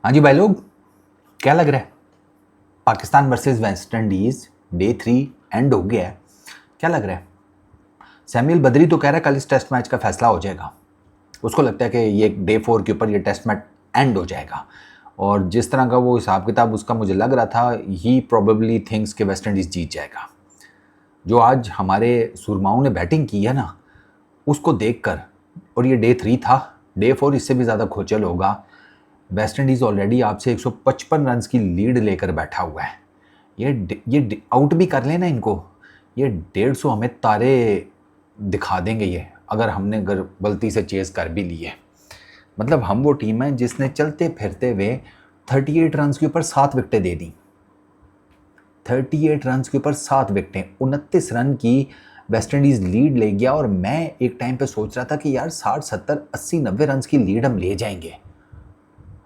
हाँ जी भाई लोग, क्या लग रहा है? Pakistan versus West Indies day 3 and हो गया है। क्या लग रहा है? सैमुअल बदरी तो कह रहा है कल इस टेस्ट मैच का फैसला हो जाएगा। उसको लगता है कि ये डे 4 के ऊपर ये टेस्ट मैच एंड हो जाएगा। और जिस तरह का वो हिसाब किताब उसका मुझे लग रहा था, ही प्रोबेबली थिंक्स कि वेस्ट इंडीज़ जीत जाएगा। जो आज हमारे सुरमाओं ने बैटिंग की है ना, उसको देखकर, और ये डे 3 था, डे 4 इससे भी ज़्यादा खोचल होगा। वेस्ट इंडीज़ ऑलरेडी आपसे 155 रन की लीड लेकर बैठा हुआ है। ये आउट भी कर लेना इनको, ये 150 हमें तारे दिखा देंगे ये, अगर गलती से चेस कर भी लिए। मतलब हम वो टीम है जिसने चलते फिरते हुए 38 रन के ऊपर 7 विकेटें दे दी। 38 रन के ऊपर 7 विकेटें, 29 रन की वेस्ट इंडीज़ लीड ले गया। और मैं एक टाइम पे सोच रहा था कि यार 60 70 80 90 रन की लीड हम ले जाएंगे।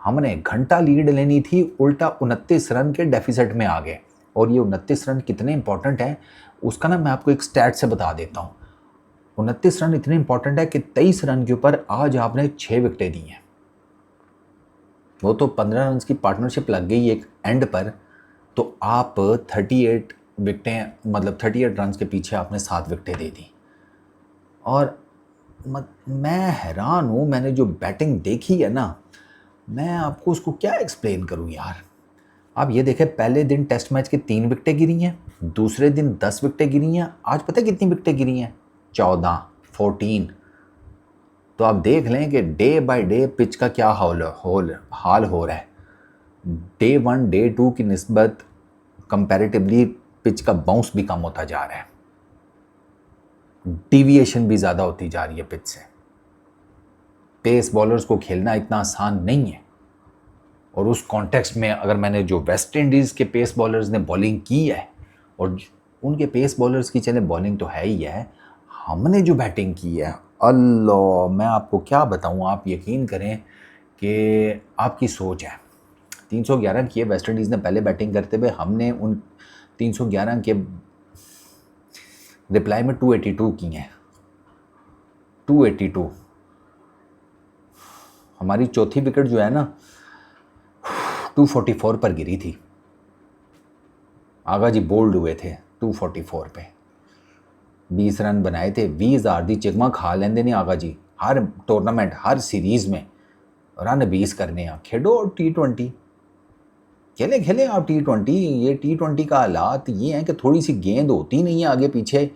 हमने घंटा लीड लेनी थी, उल्टा 29 रन के डेफिसिट में आ गए। और ये 29 रन कितने इंपॉर्टेंट हैं उसका ना मैं आपको एक स्टैट से बता देता हूँ। 29 रन इतने इंपॉर्टेंट है कि 23 रन के ऊपर आज आपने 6 विकेटें दी हैं। वो तो 15 रन की पार्टनरशिप लग गई एक एंड पर, तो आप 38 विकेटें, मतलब 38 रन के पीछे आपने 7 विकेटें दे दी। और मैं हैरान हूँ, मैंने जो बैटिंग देखी है ना, मैं आपको उसको क्या एक्सप्लेन करूँ यार। आप ये देखें, पहले दिन टेस्ट मैच की 3 विकेटें गिरी हैं, दूसरे दिन 10 विकेटें गिरी हैं, आज पता है कितनी विकेटें गिरी हैं? 14, 14। तो आप देख लें कि डे बाय डे पिच का क्या हाल हो रहा है। डे 1 डे 2 की निस्बत कंपैरेटिवली पिच का बाउंस भी कम होता जा रहा है, डिविएशन भी ज़्यादा होती जा रही है पिच से। पेस बॉलर्स को खेलना इतना आसान नहीं है। और उस कॉन्टेक्स्ट में अगर मैंने जो वेस्ट इंडीज़ के पेस बॉलर्स ने बॉलिंग की है, और उनके पेस बॉलर्स की चले बॉलिंग तो है ही है, हमने जो बैटिंग की है, अल्लाह मैं आपको क्या बताऊं, आप यकीन करें कि आपकी सोच है। 311 किए वेस्ट इंडीज़ ने पहले बैटिंग करते हुए, हमने उन 311 के रिप्लाई में 282 किए हैं। 282। हमारी चौथी विकेट जो है ना 244 पर गिरी थी। आगा जी बोल्ड हुए थे 244 पे, 20 रन बनाए थे। 20,000 दी चिकमा खा लेंदे ने आगा जी हर टूर्नामेंट, हर सीरीज़ में। रन 20 करने हैं, खेलो T20, खेले खेले आप T20। ये T20 का हालात ये है कि थोड़ी सी गेंद होती नहीं है आगे पीछे,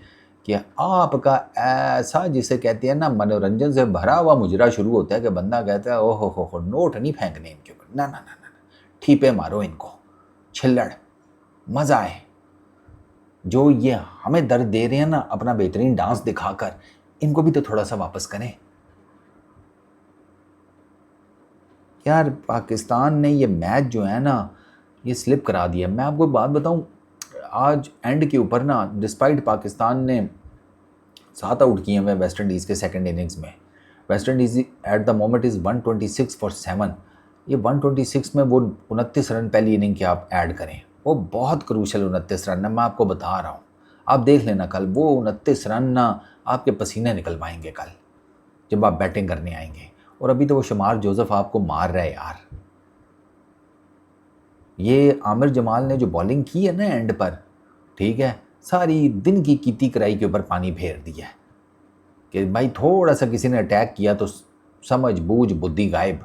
कि आपका ऐसा जिसे कहते हैं ना मनोरंजन से भरा हुआ मुजरा शुरू होता है कि बंदा कहता है ओहो हो नोट नहीं फेंकने इनके ऊपर, ना ना ना ना, ठीपे मारो इनको, छिल्लड़, मज़ा आए। जो ये हमें दर्द दे रहे हैं ना अपना बेहतरीन डांस दिखाकर, इनको भी तो थोड़ा सा वापस करें यार। पाकिस्तान ने ये मैच जो है ना ये स्लिप करा दिया। मैं आपको बात बताऊं, आज एंड के ऊपर ना, डिस्पाइट पाकिस्तान ने 7 आउट किए हुए वेस्ट इंडीज़ के सेकंड इनिंग्स में, West Indies at the moment is 126 for 7। ये 126 में वो 29 रन पहली इनिंग के आप ऐड करें, वो बहुत क्रूशल 29 रन है। मैं आपको बता रहा हूँ, आप देख लेना कल वो 29 रन ना आपके पसीने निकलवाएंगे कल जब आप बैटिंग करने आएंगे। और अभी तो वो शुमार जोसेफ आपको मार रहा है यार। ये आमिर जमाल ने जो बॉलिंग की है ना एंड पर, ठीक है, सारी दिन की कीती कराई के ऊपर पानी फेर दिया है कि भाई थोड़ा सा किसी ने अटैक किया तो समझ बूझ बुद्धि गायब।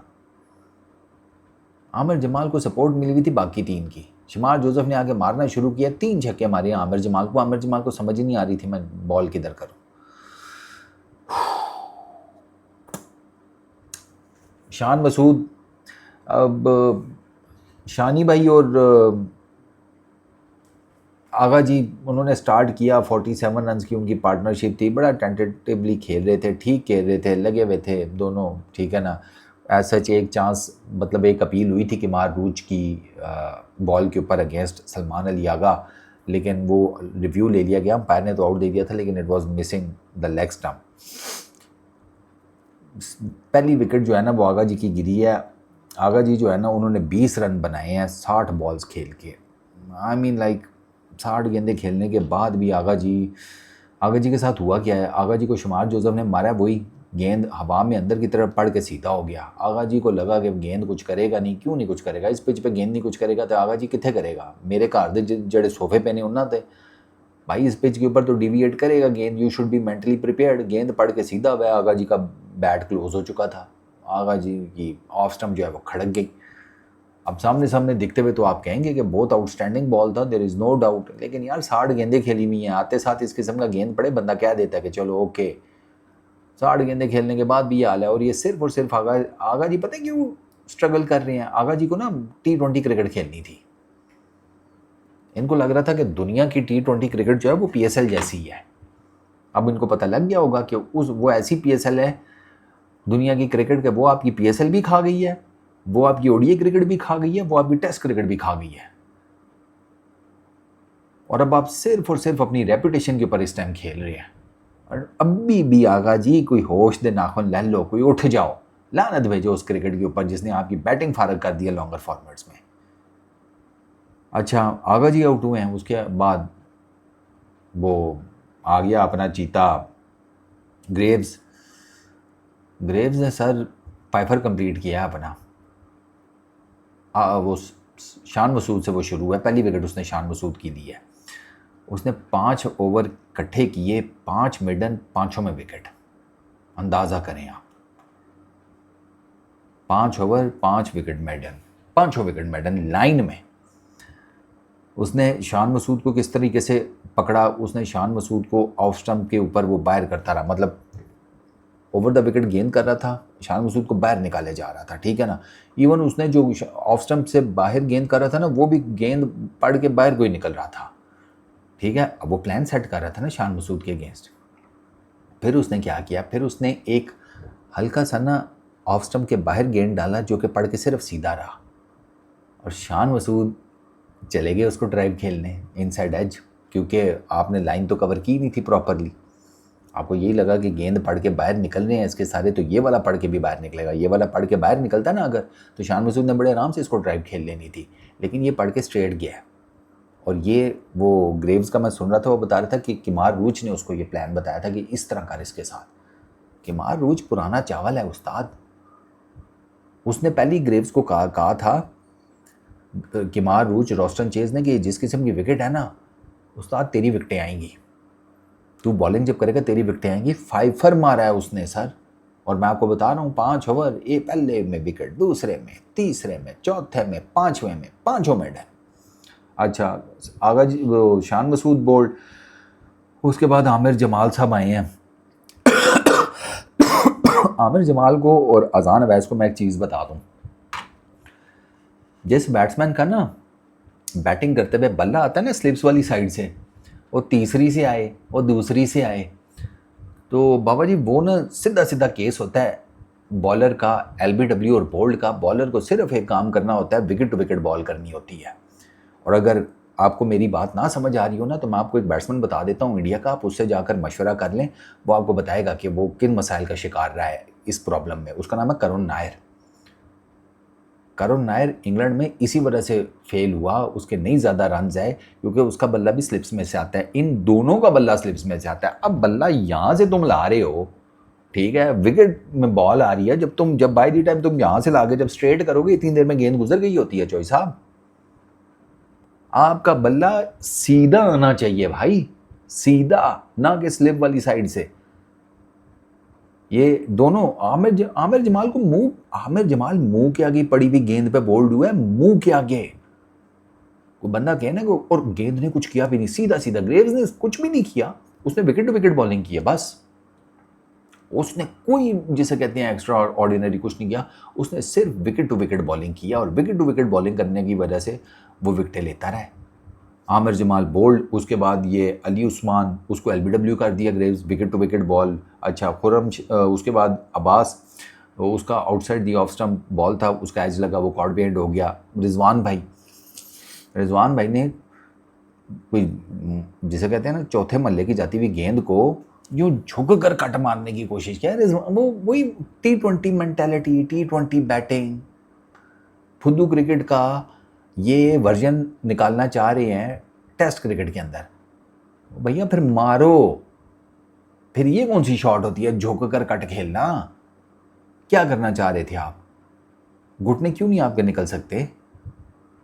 आमिर जमाल को सपोर्ट मिली हुई थी बाकी 3 की, शुमार जोसेफ ने आगे मारना शुरू किया, 3 छक्के मारे आमिर जमाल को। आमिर जमाल को समझ ही नहीं आ रही थी मैं बॉल किधर करूं। शान मसूद, अब शानी भाई और आगा जी उन्होंने स्टार्ट किया, 47 रन की उनकी पार्टनरशिप थी, बड़ा टेंटेटिवली खेल रहे थे, ठीक खेल रहे थे, लगे हुए थे दोनों, ठीक है ना। एज सच एक चांस, मतलब एक अपील हुई थी कि मार रूज की बॉल के ऊपर अगेंस्ट सलमान अली आगा, लेकिन वो रिव्यू ले लिया गया, अंपायर ने तो आउट दे दिया था, लेकिन it was missing the leg stump. पहली विकेट जो है ना वो आगा जी की गिरी है। आगा जी जो है ना उन्होंने 20 रन बनाए हैं 60 बॉल्स खेल के। आई मीन लाइक 60 गेंदे खेलने के बाद भी आगा जी के साथ हुआ क्या है, आगा जी को शुमार जोसेफ ने मारा वही गेंद हवा में अंदर की तरफ पड़ के सीधा हो गया। आगा जी को लगा कि गेंद कुछ करेगा नहीं। क्यों नहीं कुछ करेगा? इस पिच पे गेंद नहीं कुछ करेगा तो आगा जी कितने करेगा? मेरे घर दे जड़े सोफे पे नहीं उन्ना थे भाई, इस पिच के ऊपर तो डिविएट करेगा गेंद। You should be mentally prepared. गेंद पड़ के सीधा हुआ। आगा जी का बैट क्लोज हो चुका था। आगा जी की ऑफ स्टंप जो है वो खड़क गई। अब सामने सामने दिखते हुए तो आप कहेंगे कि बहुत आउटस्टैंडिंग बॉल था, देयर इज़ नो डाउट, लेकिन यार 60 गेंदें खेली हुई हैं। आते साथ इस किस्म का गेंद पड़े बंदा कह देता है कि चलो ओके। 60 गेंदें खेलने के बाद भी ये हाल है। और ये सिर्फ और सिर्फ आगा जी पता है क्यों स्ट्रगल कर रहे हैं? आगा जी को ना T20 क्रिकेट खेलनी थी। इनको लग रहा था कि दुनिया की T20 क्रिकेट जो है वो PSL जैसी ही है। अब इनको पता लग गया होगा कि वो ऐसी PSL है दुनिया की क्रिकेट के, वो आपकी PSL भी खा गई है, वो आपकी ODI क्रिकेट भी खा गई है, वो आपकी टेस्ट क्रिकेट भी खा गई है। और अब आप सिर्फ और सिर्फ अपनी रेपुटेशन के ऊपर इस टाइम खेल रहे हैं। और अभी भी आगा जी कोई होश दे नाखुन ले लो, कोई उठ जाओ, लानत भेजो उस क्रिकेट के ऊपर जिसने आपकी बैटिंग फारग कर दिया लॉन्गर फॉर्मेट्स में। अच्छा, आगा जी आउट हुए हैं, उसके बाद वो आ गया अपना चीता ग्रेव्स ने सर पाइफर कंप्लीट किया अपना। वो शान मसूद से वो शुरू है। पहली विकेट उसने शान मसूद की ली है। उसने 5 ओवर इकट्ठे किए, 5 मिडन, 5 में विकेट। अंदाज़ा करें आप, 5 over 5 wicket maiden, 5 wicket maiden line में। उसने शान मसूद को किस तरीके से पकड़ा? उसने शान मसूद को ऑफ स्टंप के ऊपर वो बाहर करता रहा, मतलब ओवर द विकेट गेंद कर रहा था, शान मसूद को बाहर निकाले जा रहा था, ठीक है ना। इवन उसने जो ऑफ स्टंप से बाहर गेंद कर रहा था ना, वो भी गेंद पड़ के बाहर कोई निकल रहा था, ठीक है। अब वो प्लान सेट कर रहा था ना शान मसूद के अगेंस्ट। फिर उसने क्या किया? फिर उसने एक हल्का सा ना ऑफ स्टंप के बाहर गेंद डाला जो कि पड़ के सिर्फ सीधा रहा, और शान मसूद चले गए उसको ड्राइव खेलने इनसाइड एज, क्योंकि आपने लाइन तो कवर की नहीं थी प्रॉपरली। आपको यही लगा कि गेंद पड़ के बाहर निकल रहे हैं इसके सारे, तो ये वाला पड़ के भी बाहर निकलेगा। ये वाला पड़ के बाहर निकलता ना अगर, तो शान मसूद ने बड़े आराम से इसको ड्राइव खेल लेनी थी, लेकिन ये पड़ के स्ट्रेट गया। और ये वो ग्रेव्स का मैं सुन रहा था, वो बता रहा था कि किमार रूच ने उसको ये प्लान बताया था कि इस तरह कर इसके साथ। किमार रूच पुराना चावल है उस्ताद। उसने पहले ग्रेव्स को कहा था किमार रूच, रोस्टन चेज ने, कि जिस किस्म की विकेट है ना उस्ताद, तेरी विकेटें आएंगी, तू बॉलिंग जब करेगा तेरी विकेटें आएंगी। 5 मारा है उसने सर, और मैं आपको बता रहा हूँ 5 ओवर, ये पहले में विकेट, दूसरे में, तीसरे में, चौथे में, 5वें में, 5 मेडल। अच्छा, आगा जी वो शान मसूद बोल्ड। उसके बाद आमिर जमाल साहब आए हैं। आमिर जमाल को और अजान अवैस को मैं एक चीज़ बता दूँ, जिस बैट्समैन का ना बैटिंग करते हुए बल्ला आता है ना स्लिप्स वाली साइड से, वो तीसरी से आए, वो दूसरी से आए, तो बाबा जी वो ना सीधा सीधा केस होता है बॉलर का, LBW और बोल्ड का। बॉलर को सिर्फ एक काम करना होता है, विकेट टू विकेट बॉल करनी होती है। और अगर आपको मेरी बात ना समझ आ रही हो ना, तो मैं आपको एक बैट्समैन बता देता हूँ इंडिया का, आप उससे जाकर मशवरा कर लें, वो आपको बताएगा कि वो किन मसाइल का शिकार रहा है इस प्रॉब्लम में। उसका नाम है करुण नायर। करुण नायर इंग्लैंड में इसी वजह से फेल हुआ, उसके नहीं ज़्यादा रन आए क्योंकि उसका बल्ला भी स्लिप्स में से आता है। इन दोनों का बल्ला स्लिप्स में से आता है। अब बल्ला यहाँ से तुम ला रहे हो, ठीक है, विकेट में बॉल आ रही है, जब बाय द टाइम तुम यहाँ से ला के जब स्ट्रेट करोगे, इतनी देर में गेंद गुजर गई होती है। चोई साहब, आपका बल्ला सीधा आना चाहिए भाई, सीधा, ना कि स्लिप वाली साइड से। ये दोनों आमिर जमाल को आमिर जमाल मुंह के आगे पड़ी हुई गेंद पे बोल्ड हुआ है, मुंह के आगे। कोई बंदा कहे ना, और गेंद ने कुछ किया भी नहीं, सीधा सीधा। ग्रेव्स ने कुछ भी नहीं किया, उसने विकेट टू विकेट बॉलिंग की है बस। उसने कोई, जिसे कहते हैं एक्स्ट्रा ऑर्डिनरी, कुछ नहीं किया। उसने सिर्फ विकेट टू विकेट बॉलिंग किया, और विकेट टू विकेट बॉलिंग करने की वजह से वो विकेटें लेता रहा। आमिर जमाल बोल्ड, उसके बाद ये अली उस्मान, उसको LBW कर दिया Greaves, wicket to wicket ball. अच्छा, खुरम, उसके बाद अब्बास, उसका outside the off stump ball था, उसका एज लगा, वो कॉर्ड बिहाइंड हो गया। रिजवान भाई ने कोई, जिसे कहते हैं ना, चौथे मल्ले की जाती हुई गेंद को यूँ झुक कर कट मारने की कोशिश किया। वो वही T20 mentality, T20 batting, फुद्दू cricket का ये वर्जन निकालना चाह रहे हैं टेस्ट क्रिकेट के अंदर। भैया फिर मारो, फिर ये कौन सी शॉट होती है झुक कर कट खेलना? क्या करना चाह रहे थे आप? घुटने क्यों नहीं आपके निकल सकते?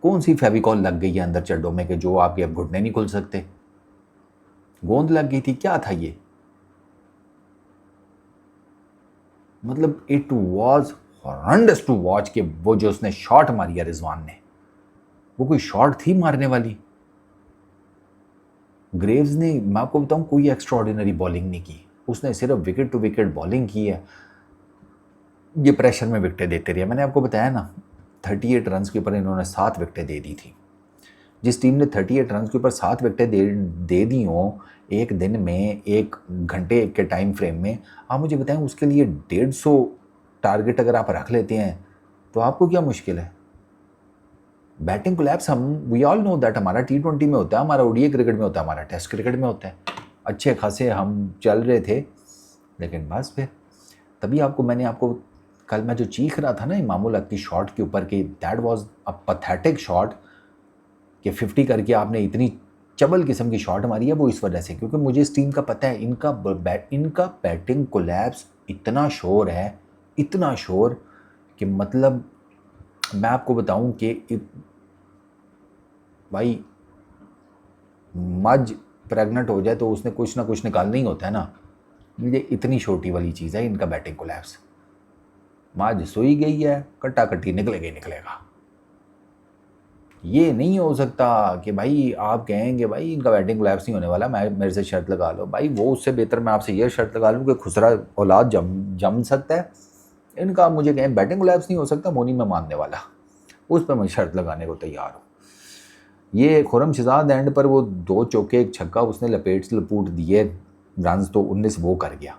कौन सी फेविकॉल लग गई है अंदर चड्डों में कि जो आपके अब घुटने नहीं खुल सकते? गोंद लग गई थी, क्या था ये? मतलब it was horrendous to watch कि वो जो उसने शॉट मारी है रिजवान ने, वो कोई शॉट थी मारने वाली? ग्रेव्स ने, मैं आपको बताऊं, कोई एक्स्ट्राऑर्डिनरी बॉलिंग नहीं की, उसने सिर्फ विकेट टू विकेट बॉलिंग की है। ये प्रेशर में विकेटें देते रहे। मैंने आपको बताया ना 38 रन के ऊपर इन्होंने 7 विकेटें दे दी थी। जिस टीम ने 38 रन के ऊपर 7 विकेटें दे दी हों एक दिन में, 1 घंटे के टाइम फ्रेम में, आप मुझे बताएं उसके लिए 150 टारगेट अगर आप रख लेते हैं तो आपको क्या मुश्किल है? बैटिंग कोलैप्स हम वी ऑल नो दैट हमारा T20 में होता है, हमारा ODI क्रिकेट में होता है, हमारा टेस्ट क्रिकेट में होता है। अच्छे खासे हम चल रहे थे, लेकिन बस फिर तभी मैंने आपको कल मैं जो चीख रहा था ना इमामुल हक की शॉट के ऊपर कि that was a pathetic shot, कि 50 करके आपने इतनी चबल किस्म की शॉट मारी है, वो इस वजह से क्योंकि मुझे इस टीम का पता है इनका बैटिंग कोलैप्स इतना शोर है, इतना शोर कि मतलब मैं आपको बताऊं कि भाई मज प्रेग्नेंट हो जाए तो उसने कुछ ना कुछ निकालना ही होता है ना। ये इतनी छोटी वाली चीज़ है इनका बैटिंग कोलैप्स। मज सोई गई है, कट्टा कट्टी निकलेगा ही निकलेगा। ये नहीं हो सकता कि भाई आप कहेंगे भाई इनका बैटिंग कोलैप्स नहीं होने वाला, मैं मेरे से शर्त लगा लो। भाई वो उससे बेहतर मैं आपसे ये शर्त लगा लूँ कि खुसरा औलाद जम सकता है। इनका आप मुझे कहें बैटिंग कोलैप्स नहीं हो सकता, मोनी में मानने वाला, उस पर मैं शर्त लगाने को तैयार हूँ। ये खुरम शहजाद एंड पर वो 2 चौके 1 छक्का उसने लपूट दिए रन, तो 19 वो कर गया।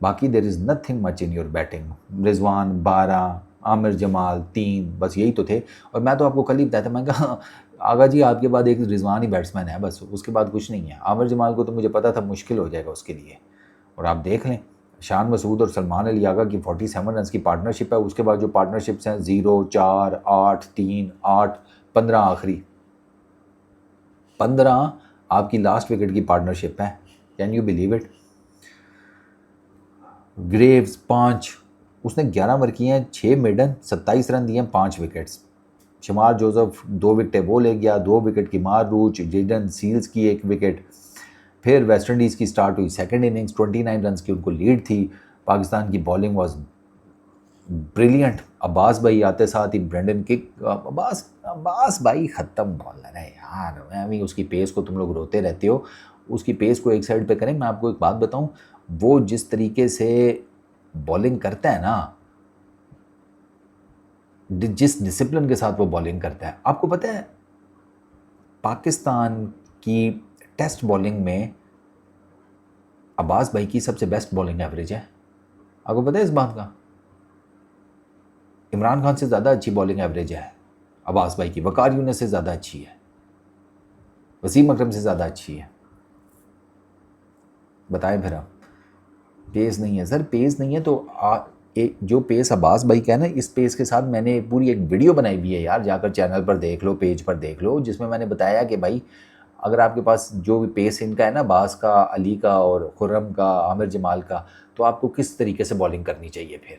बाकी there is nothing much in your batting. Rizwan 12, Aamir Jamal 3, बस यही तो थे। और मैं तो आपको कल ही बताया था, मैं कहा आगा जी आपके बाद एक रिजवान ही बैट्समैन है बस, उसके बाद कुछ नहीं है। आमिर जमाल को तो मुझे पता था मुश्किल हो जाएगा उसके लिए। और आप देख लें शान मसूद और सलमान अली आगा की 47 रन की पार्टनरशिप है। उसके बाद जो पार्टनरशिप्स हैं 0, 4, 8, 3, 8, 15 आखिरी 15 आपकी लास्ट विकेट की पार्टनरशिप है। Can you believe it? Graves 5, उसने 11 ओवर किए हैं, 6 मेडन, 27 रन दिए हैं, 5 विकेट्स। शमार जोसेफ 2 विकेटें वो ले गया, 2 विकेट की मार रूच, जेडन सील्स की 1 विकेट। फिर वेस्ट इंडीज़ की स्टार्ट हुई सेकंड इनिंग्स, 29 रन की उनको लीड थी। पाकिस्तान की बॉलिंग वाज ब्रिलियंट। अब्बास भाई आते साथ ही ब्रेंडन किक, अब्बास भाई ख़त्म बॉलर है यार। मैं भी उसकी पेस को, तुम लोग रोते रहते हो, उसकी पेस को एक साइड पे करें। मैं आपको एक बात बताऊं, वो जिस तरीके से बॉलिंग करता है ना, जिस डिसिप्लिन के साथ वो बॉलिंग करता है, आपको पता है पाकिस्तान की टेस्ट बॉलिंग में अब्बास भाई की सबसे बेस्ट बॉलिंग एवरेज है। आपको पता है इस बात का? इमरान खान से ज़्यादा अच्छी बॉलिंग एवरेज है अब्बास भाई की, वकार यूनिस से ज़्यादा अच्छी है, वसीम अकरम से ज़्यादा अच्छी है। बताएं फिर आप। पेस नहीं है सर, पेस नहीं है तो जो पेस अब्बास भाई का है ना, इस पेस के साथ मैंने पूरी एक वीडियो बनाई हुई है यार, जाकर चैनल पर देख लो, पेज पर देख लो, जिसमें मैंने बताया कि भाई अगर आपके पास जो भी पेस इनका है ना, अब्बास का, अली का और खुर्रम का, आमिर जमाल का, तो आपको किस तरीके से बॉलिंग करनी चाहिए। फिर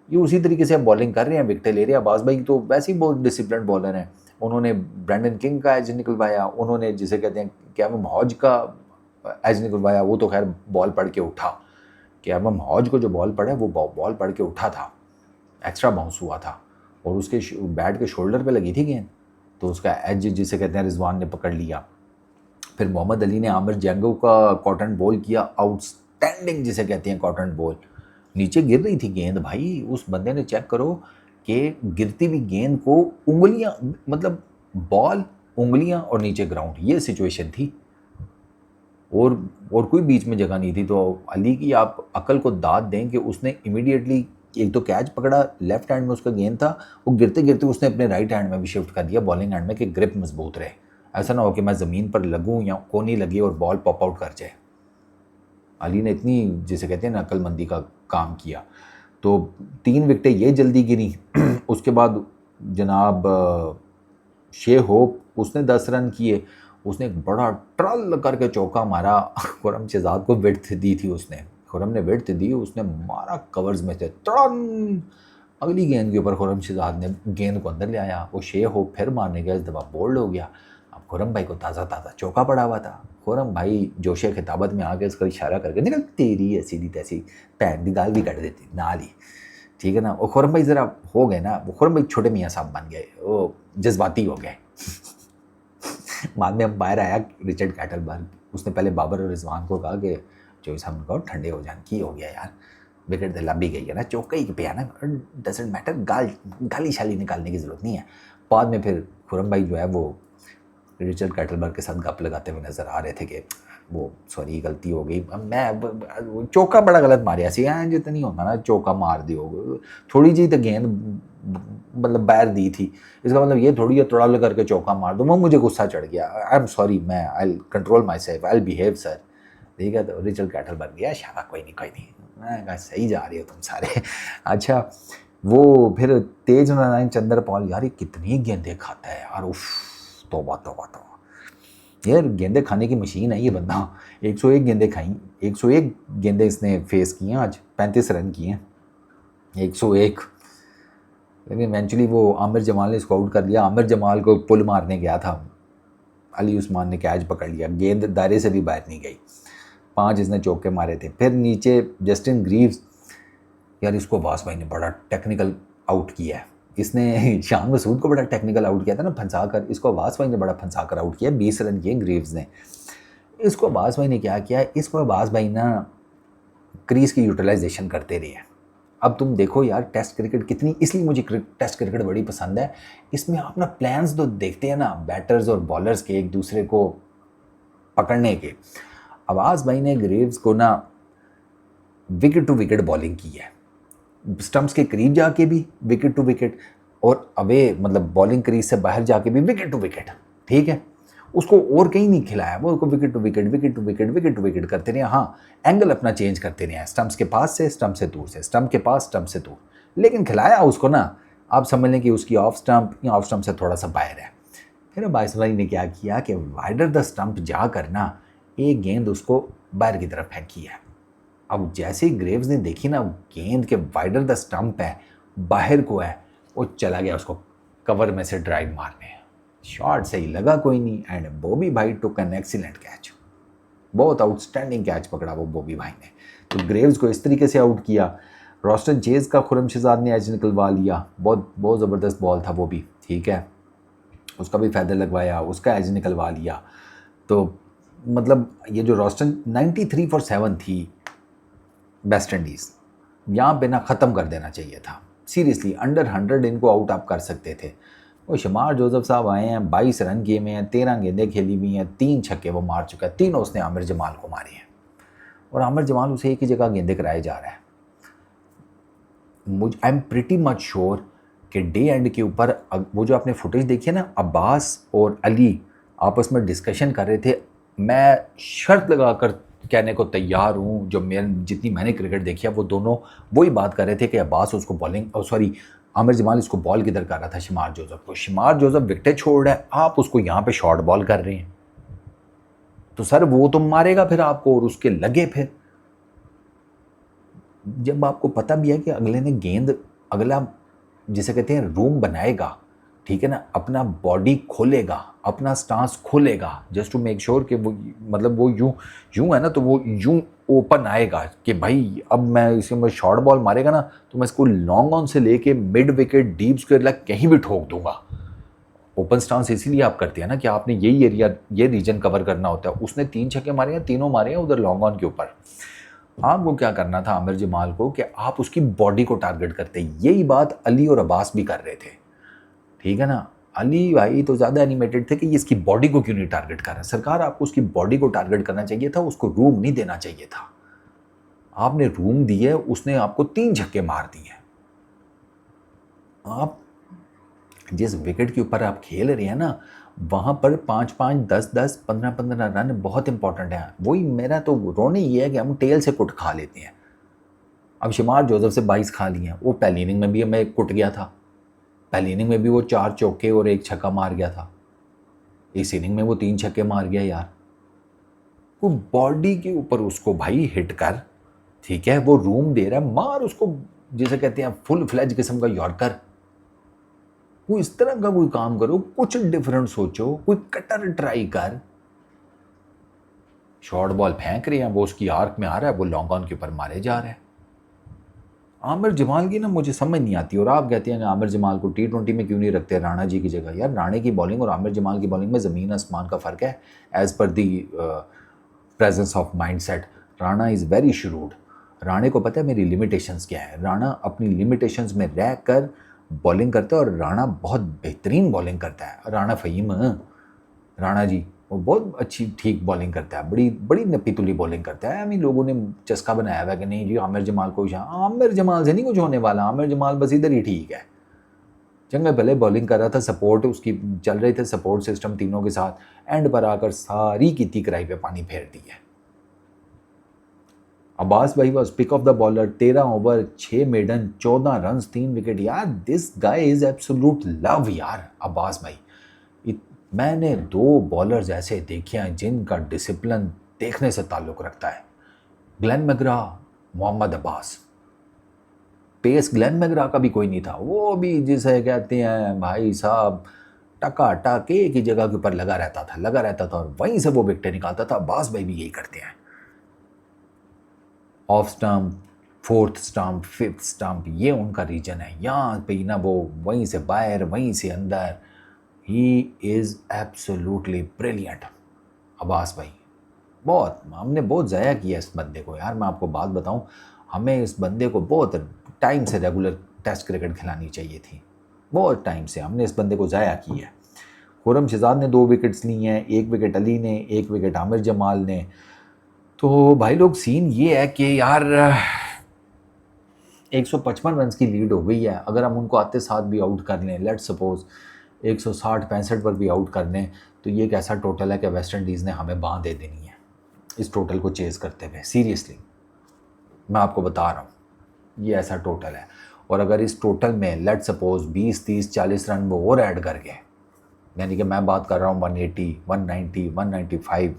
ये उसी तरीके से आप बॉलिंग कर रहे हैं, विकेटें ले रहे हैं। अब्बास भाई तो वैसे ही बहुत डिसिप्लिन बॉलर हैं। उन्होंने ब्रेंडन किंग का एज निकलवाया, उन्होंने जिसे कहते हैं कैमम हॉज का एज निकलवाया, वो तो खैर बॉल पढ़ के उठा। कैमम हॉज को जो बॉल पड़ा है वो बॉल पढ़ के उठा था, एक्स्ट्रा बाउंस हुआ था और उसके बैट के शोल्डर पे लगी थी गेंद, तो उसका एज जिसे कहते हैं रिजवान ने पकड़ लिया। फिर मोहम्मद अली ने आमिर जैंगो का कॉटन बॉल किया, आउटस्टैंडिंग जिसे कहते हैं कॉटन बॉल। नीचे गिर रही थी गेंद भाई, उस बंदे ने चेक करो कि गिरती हुई गेंद को उंगलियां, मतलब बॉल, उंगलियां और नीचे ग्राउंड, ये सिचुएशन थी और कोई बीच में जगह नहीं थी। तो अली की आप अकल को दाद दें कि उसने इमीडिएटली एक तो कैच पकड़ा, लेफ्ट हैंड में उसका गेंद था, वो गिरते गिरते उसने अपने राइट हैंड में भी शिफ्ट कर दिया, बॉलिंग हैंड में, कि ग्रिप मजबूत रहे, ऐसा ना हो कि मैं ज़मीन पर लगूं या कोनी लगी और बॉल पॉप आउट कर जाए। अली ने इतनी जिसे कहते हैं ना अक्लमंदी का काम किया। तो 3 विकेटें ये जल्दी गिरी। उसके बाद जनाब शे होप, उसने 10 रन किए, उसने एक बड़ा ट्रल करके चौका मारा, खुरम शहजाद को विड्थ दी थी उसने, खुरम ने विड्थ दी, उसने मारा कवर्स में से तड़न। अगली गेंद के ऊपर खुरम शहजाद ने गेंद को अंदर ले आया, वो शेह हो फिर मारने गया, इस दफ़ा बोल्ड हो गया। अब खुरम भाई को ताज़ा ताज़ा चौका पड़ा हुआ था। खुरम भाई जोशे खिताबत में आके उसको इशारा करके निकल तेरी ऐसी दी तैसी पैन की दाल भी कट देती नाल ही, ठीक है ना। वो खुरम भाई ज़रा हो गए ना, वो खुरम भाई छोटे मियाँ साहब बन गए, वो जज्बाती हो गए। बाद में अंपायर आया रिचर्ड कैटलबर्ग, उसने पहले बाबर और रिजवान को कहा कि जो साहब ने कहा ठंडे हो जान, की हो गया यार, विकेट दिला भी गई है ना, चौका ही पे है ना, डजेंट मैटर, गाली शाली निकालने की ज़रूरत नहीं है। बाद में फिर खुरम भाई जो है वो रिचर्ड कैटलबर्ग के साथ गप लगाते हुए नज़र आ रहे थे कि वो सॉरी गलती हो गई, मैं चौका बड़ा गलत मारिया सी, जितना नहीं होता ना चौका मार दियो, थोड़ी जी तो गेंद मतलब बैर दी थी, इसका मतलब ये थोड़ी है तड़ल करके चौका मार दो। वो मुझे गुस्सा चढ़ गया, आई एम सॉरी, मैं आई control my self, I behave sir, ठीक है। तो रिचर्ड कैटलबर्ग गया शाबा कोई नहीं, मैं कहा सही जा रही हो तुम सारे। अच्छा वो फिर तेज नारायण चंद्र पॉल, यार ये कितनी गेंदें खाता है यार, उफ तौबा तौबा तौबा, यार गेंदे खाने की मशीन है ये बंदा। 101 गेंदें खाई, 101 गेंदें इसने फेस की हैं आज, 35 रन किए हैं, 101। लेकिन इवेंचुअली वो आमिर जमाल ने इसको आउट कर लिया। आमिर जमाल को पुल मारने गया था, अली उस्मान ने कैच पकड़ लिया, गेंद दायरे से भी बाहर नहीं गई, 5 इसने चौके मारे थे। फिर नीचे जस्टिन ग्रीव्स, यार इसको अब्बास भाई ने बड़ा टेक्निकल आउट किया है, इसने शान मसूद को बड़ा टेक्निकल आउट किया था ना फंसा कर, इसको अब्बास भाई ने बड़ा फंसा कर आउट किया, 20 रन किए ग्रीव्स ने। इसको अब्बास भाई ने क्या किया, इसको अब्बास भाई ना क्रीज की यूटिलाइजेशन करते रहे हैं। अब तुम देखो यार टेस्ट क्रिकेट कितनी, इसलिए मुझे टेस्ट क्रिकेट बड़ी पसंद है, इसमें आप ना प्लान्स तो देखते हैं ना बैटर्स और बॉलर्स के एक दूसरे को पकड़ने के। अब्बास भाई ने ग्रीव्स को ना विकेट टू विकेट बॉलिंग की है, स्टंप्स के करीब जाके भी विकेट टू विकेट, और अवे मतलब बॉलिंग क्रीज से बाहर जाके भी विकेट टू विकेट, ठीक है। उसको और कहीं नहीं खिलाया, वो उसको wicket to wicket wicket to wicket wicket to wicket करते रहे। हाँ एंगल अपना चेंज करते रहे, स्टंप्स के पास से स्टंप से दूर से, स्टंप के पास स्टंप से दूर, लेकिन खिलाया उसको ना, आप समझ लें कि उसकी ऑफ स्टंप या ऑफ स्टंप से थोड़ा सा बाहर है। फिर अब्बास भाई ने क्या किया कि वाइडर द स्टंप जा करना एक गेंद उसको बाहर की तरफ फेंकी है। अब जैसे ही ग्रेव्स ने देखी ना गेंद के वाइडर द स्टंप है, बाहर को है, वो चला गया उसको कवर में से ड्राइव मारने, शॉट सही लगा कोई नहीं, एंड बॉबी भाई टुक एन एक्सीलेंट कैच, बहुत आउटस्टैंडिंग कैच पकड़ा वो बॉबी भाई ने। तो ग्रेव्स को इस तरीके से आउट किया। रॉस्टन चेज का खुरम शहजाद ने एज निकलवा लिया, बहुत बहुत ज़बरदस्त बॉल था वो भी, ठीक है, उसका भी फ़ायदा लगवाया, उसका एज निकलवा लिया। तो मतलब ये जो रॉस्टन 93 फॉर 7 थी वेस्ट इंडीज़, यहाँ पे ना ख़त्म कर देना चाहिए था सीरियसली, अंडर 100 इनको आउट आप कर सकते थे। वो शमार जोसेफ साहब आए हैं, 22 रन किए में हैं, 13 गेंदें खेली हुई हैं, 3 छक्के वो मार चुका है, तीनों उसने आमिर जमाल को मारे हैं, और आमिर जमाल उसे एक ही जगह गेंदें कराए जा रहा है। I am pretty much sure कि डे एंड के ऊपर वो जो आपने फुटेज देखी है ना, अब्बास और अली आपस में डिस्कशन कर रहे थे, मैं शर्त लगाकर कहने को तैयार हूँ, जो जितनी मैंने क्रिकेट देखी है वो दोनों वही बात कर रहे थे कि अब्बास उसको बॉलिंग सॉरी आमिर जमाल इसको बॉल किधर कर रहा था शमार जोसेफ को, शमार जोसेफ विकेट छोड़ रहा है, आप उसको यहाँ पे शॉर्ट बॉल कर रहे हैं, तो सर वो तो मारेगा फिर आपको, और उसके लगे फिर जब आपको पता भी है कि अगले ने गेंद, अगला जिसे कहते हैं रूम बनाएगा, ठीक है ना, अपना बॉडी खोलेगा, अपना स्टांस खोलेगा, जस्ट टू मेक श्योर कि वो मतलब वो यूं है ना, तो वो यूं ओपन आएगा कि भाई अब मैं इसे में शॉर्ट बॉल मारेगा ना तो मैं इसको लॉन्ग ऑन से लेके मिड विकेट डीप स्क्वायर लग कहीं भी ठोक दूंगा। ओपन स्टांस इसीलिए आप करते हैं ना कि आपने यही एरिया, ये रीजन कवर करना होता है। उसने 3 छक्के मारे हैं, तीनों मारे हैं उधर लॉन्ग ऑन के ऊपर। आपको क्या करना था आमिर जमाल को कि आप उसकी बॉडी को टारगेट करते, यही बात अली और अब्बास भी कर रहे थे, ठीक है ना। अली भाई तो ज़्यादा एनिमेटेड थे कि ये इसकी बॉडी को क्यों नहीं टारगेट कर रहा है, सरकार आपको उसकी बॉडी को टारगेट करना चाहिए था, उसको रूम नहीं देना चाहिए था। आपने रूम दिए, उसने आपको 3 छक्के मार दिए। आप जिस विकेट के ऊपर आप खेल रहे हैं ना, वहाँ पर 5-5, 10-10, 15-15 रन बहुत इंपॉर्टेंट है। वही मेरा तो रोने ये है कि हम टेल से कुट खा लेते हैं। अब शमार जोसेफ से 22 खा लिए हैं, वो पहली इनिंग में भी हमें कुट गया था, पहली इनिंग में भी वो 4 चौके और 1 छक्का मार गया था, इस इनिंग में वो 3 छक्के मार गया यार। वो बॉडी के ऊपर उसको भाई हिट कर ठीक है, वो रूम दे रहा है, मार उसको, जिसे कहते हैं फुल फ्लैज किस्म का यॉर्कर। वो इस तरह का कोई काम करो, कुछ डिफरेंट सोचो, कोई कटर ट्राई कर। शॉर्ट बॉल फेंक रहे हैं, वो उसकी आर्क में आ रहा है, वो लॉन्ग ऑन के ऊपर मारे जा रहा है। आमिर जमाल की ना मुझे समझ नहीं आती, और आप कहते हैं कि आमिर जमाल को T20 में क्यों नहीं रखते राणा जी की जगह। यार राणे की बॉलिंग और आमिर जमाल की बॉलिंग में ज़मीन आसमान का फ़र्क है, as per the presence of mind set. Rana is very shrewd. Rane को पता है मेरी लिमिटेशंस क्या है। राणा अपनी लिमिटेशंस में रह कर बॉलिंग करता है, और राणा बहुत बेहतरीन बॉलिंग करता है। राणा फ़हीम, राणा जी वो बहुत अच्छी ठीक बॉलिंग करता है, बड़ी बड़ी नपी तुली बॉलिंग करता है। हमें लोगों ने चस्का बनाया हुआ है कि नहीं जी आमिर जमाल को, आमिर जमाल से नहीं कुछ होने वाला, आमिर जमाल बस इधर ही ठीक है। चंगा भले बॉलिंग कर रहा था, सपोर्ट उसकी चल रहे थे, सपोर्ट सिस्टम तीनों के साथ, एंड पर आकर सारी की कराई पे पानी फेर दी है। अब्बास भाई was pick of the bowler, 13 over 6 maiden 14 run 3 wicket. यार this guy is absolute love यार अब्बास भाई। मैंने 2 बॉलर्स ऐसे देखे हैं जिनका डिसिप्लिन देखने से ताल्लुक़ रखता है, Glenn McGrath, Mohammad Abbas. Pace Glenn McGrath का भी कोई नहीं था, वो भी जिसे कहते हैं भाई साहब टका एक ही जगह के ऊपर लगा रहता था और वहीं से वो विकेट निकालता था। अब्बास भाई भी यही करते हैं। Off stump, 4th stump, 5th stump, ये उनका रीजन है। यहाँ पे ना वो वहीं से बाहर वहीं से अंदर, he is absolutely brilliant Abbas भाई। बहुत हमने बहुत ज़ाया किया इस बंदे को यार। मैं आपको बात बताऊं, हमें इस बंदे को बहुत टाइम से रेगुलर टेस्ट क्रिकेट खिलानी चाहिए थी। बहुत टाइम से हमने इस बंदे को ज़ाया किया है। खुर्रम शहजाद ने 2 विकेट्स ली हैं, 1 विकेट अली ने, 1 विकेट आमिर जमाल ने। तो भाई लोग सीन ये है कि यार 155 रन की लीड हो गई है। अगर हम उनको आते साथ भी आउट कर लें, लेट सपोज 160-65 पर भी आउट कर लें, तो ये एक ऐसा टोटल है कि वेस्ट इंडीज़ ने हमें बांह दे देनी है इस टोटल को चेज़ करते हुए। सीरियसली मैं आपको बता रहा हूँ, ये ऐसा टोटल है। और अगर इस टोटल में लेट सपोज 20, 30, 40 रन वो और ऐड कर गए, यानी कि मैं बात कर रहा हूँ 180, 190, 195,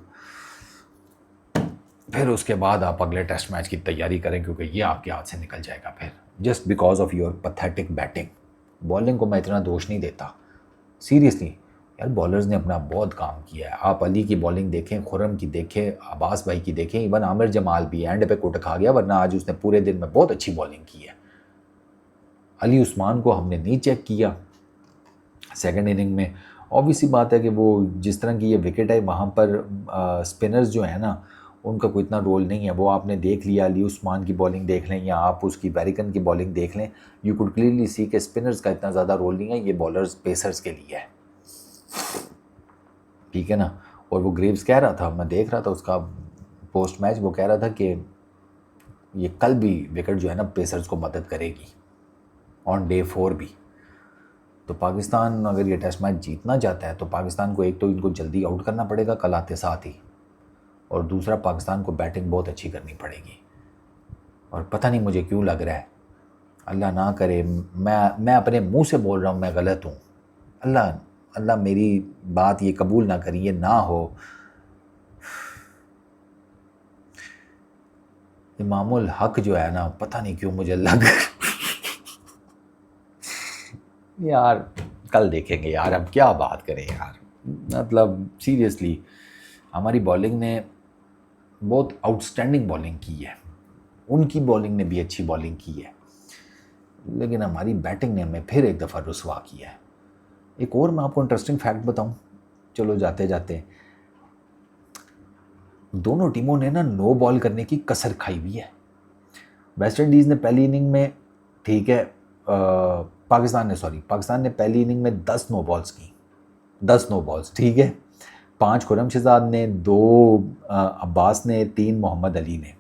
फिर उसके बाद आप अगले टेस्ट मैच की तैयारी करें, क्योंकि ये आपके हाथ से निकल जाएगा फिर, just because of your pathetic batting. Bowling को मैं इतना दोष नहीं देता, सीरियसली यार बॉलर्स ने अपना बहुत काम किया है। आप अली की बॉलिंग देखें, खुर्रम की देखें, अब्बास भाई की देखें, इवन आमिर जमाल भी एंड पे कुट खा गया, वरना आज उसने पूरे दिन में बहुत अच्छी बॉलिंग की है। अली उस्मान को हमने नहीं चेक किया सेकंड इनिंग में। ऑब्वियसली बात है कि वो जिस तरह की ये विकेट है, वहाँ पर स्पिनर्स जो है ना उनका कोई इतना रोल नहीं है। वो आपने देख लिया, अली उस्मान की बॉलिंग देख लें या आप उसकी वेरिकन की बॉलिंग देख लें, यू कुड क्लियरली सी कि स्पिनर्स का इतना ज़्यादा रोल नहीं है, ये बॉलर्स पेसर्स के लिए है, ठीक है ना। और वो ग्रेव्स कह रहा था, मैं देख रहा था उसका पोस्ट मैच, वो कह रहा था कि ये कल भी विकेट जो है ना पेसर्स को मदद करेगी ऑन डे 4 भी। तो पाकिस्तान अगर ये टेस्ट मैच जीतना चाहता है तो पाकिस्तान को एक तो इनको जल्दी आउट करना पड़ेगा कल आते साथ ही, और दूसरा पाकिस्तान को बैटिंग बहुत अच्छी करनी पड़ेगी। और पता नहीं मुझे क्यों लग रहा है, अल्लाह ना करे मैं अपने मुंह से बोल रहा हूँ मैं गलत हूँ, अल्लाह मेरी बात ये कबूल ना करिए, ना हो इमामुल हक जो है ना, पता नहीं क्यों मुझे लग यार कल देखेंगे यार, अब क्या बात करें यार। मतलब सीरियसली हमारी बॉलिंग ने बहुत आउटस्टैंडिंग बॉलिंग की है, उनकी बॉलिंग ने भी अच्छी बॉलिंग की है, लेकिन हमारी बैटिंग ने हमें फिर एक दफ़ा रुसवा किया है। एक और मैं आपको इंटरेस्टिंग फैक्ट बताऊं, चलो जाते जाते, दोनों टीमों ने ना नो बॉल करने की कसर खाई हुई है। वेस्ट इंडीज़ ने पहली इनिंग में, ठीक है, पाकिस्तान ने पहली इनिंग में 10 नो बॉल्स की, 10 नो बॉल्स, ठीक है। 5 खुर्रम शहजाद ने, 2 अब्बास ने, 3 मोहम्मद अली ने,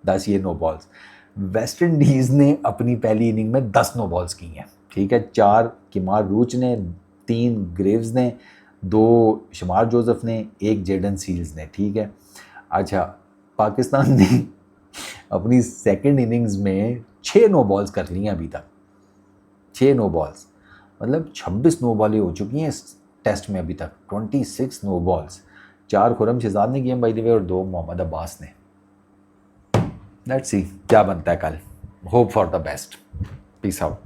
10 ये नो बॉल्स। वेस्ट इंडीज़ ने अपनी पहली इनिंग में 10 नो बॉल्स की हैं, ठीक है। 4 किमार रूच ने, 3 ग्रेव्स ने, 2 शमार जोसेफ ने, 1 जेडन सील्स ने, ठीक है। अच्छा, पाकिस्तान ने अपनी सेकंड इनिंग्स में 6 नो बॉल्स कर ली हैं अभी तक, 6 नो बॉल्स, मतलब 26 नो बॉलें हो चुकी हैं इस टेस्ट में अभी तक, 26 नो बॉल्स। 4 खुर्रम शहजाद ने किए बाय द वे और 2 मोहम्मद अब्बास ने। लेट्स सी क्या बनता है कल। Hope for the best. Peace out.